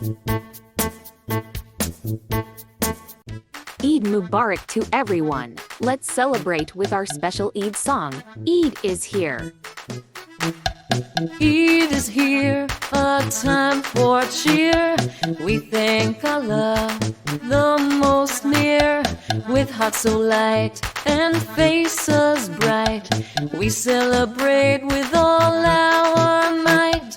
Eid Mubarak to everyone. Let's celebrate with our special Eid song. Eid is here. Eid is here, a time for cheer. We thank Allah, the most near. With hearts so light and faces bright, we celebrate with all our might.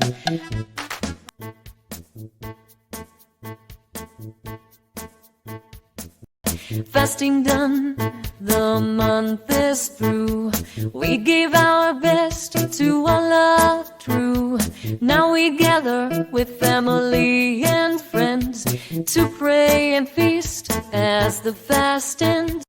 Fasting done, the month is through. We gave our best to Allah true. Now we gather with family and friends to pray and feast as the fast ends.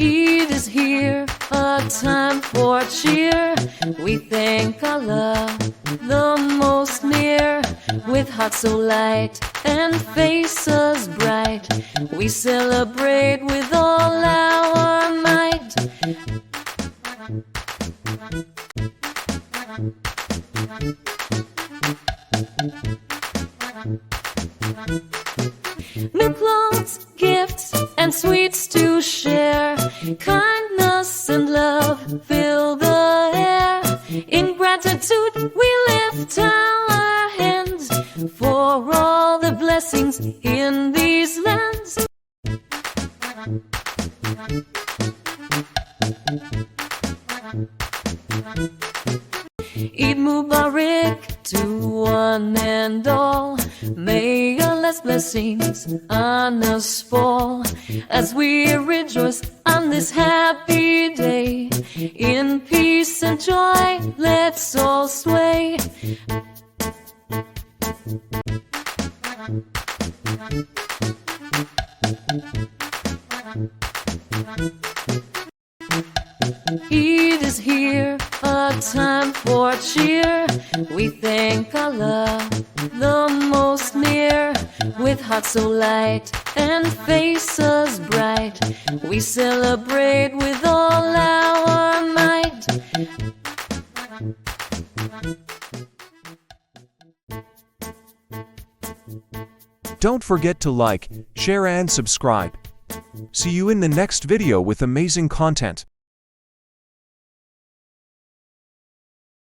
Eid is here, a time for cheer. We thank Allah, the most near. With hearts so light and faces bright, we celebrate with all our might. New clothes, gifts, and sweets to share. Kindness and love fill the air. In gratitude we lift our hands for all the blessings in these lands. Eid Mubarak to one and all. May Allah's blessings on us fall as we rejoice on this happy day. In peace and joy, let's all sway. Eid is here, a time for cheer. We thank Allah, the most near. With hearts so light and faces bright, we celebrate with all our might. Don't forget to like, share and subscribe. See you in the next video with amazing content.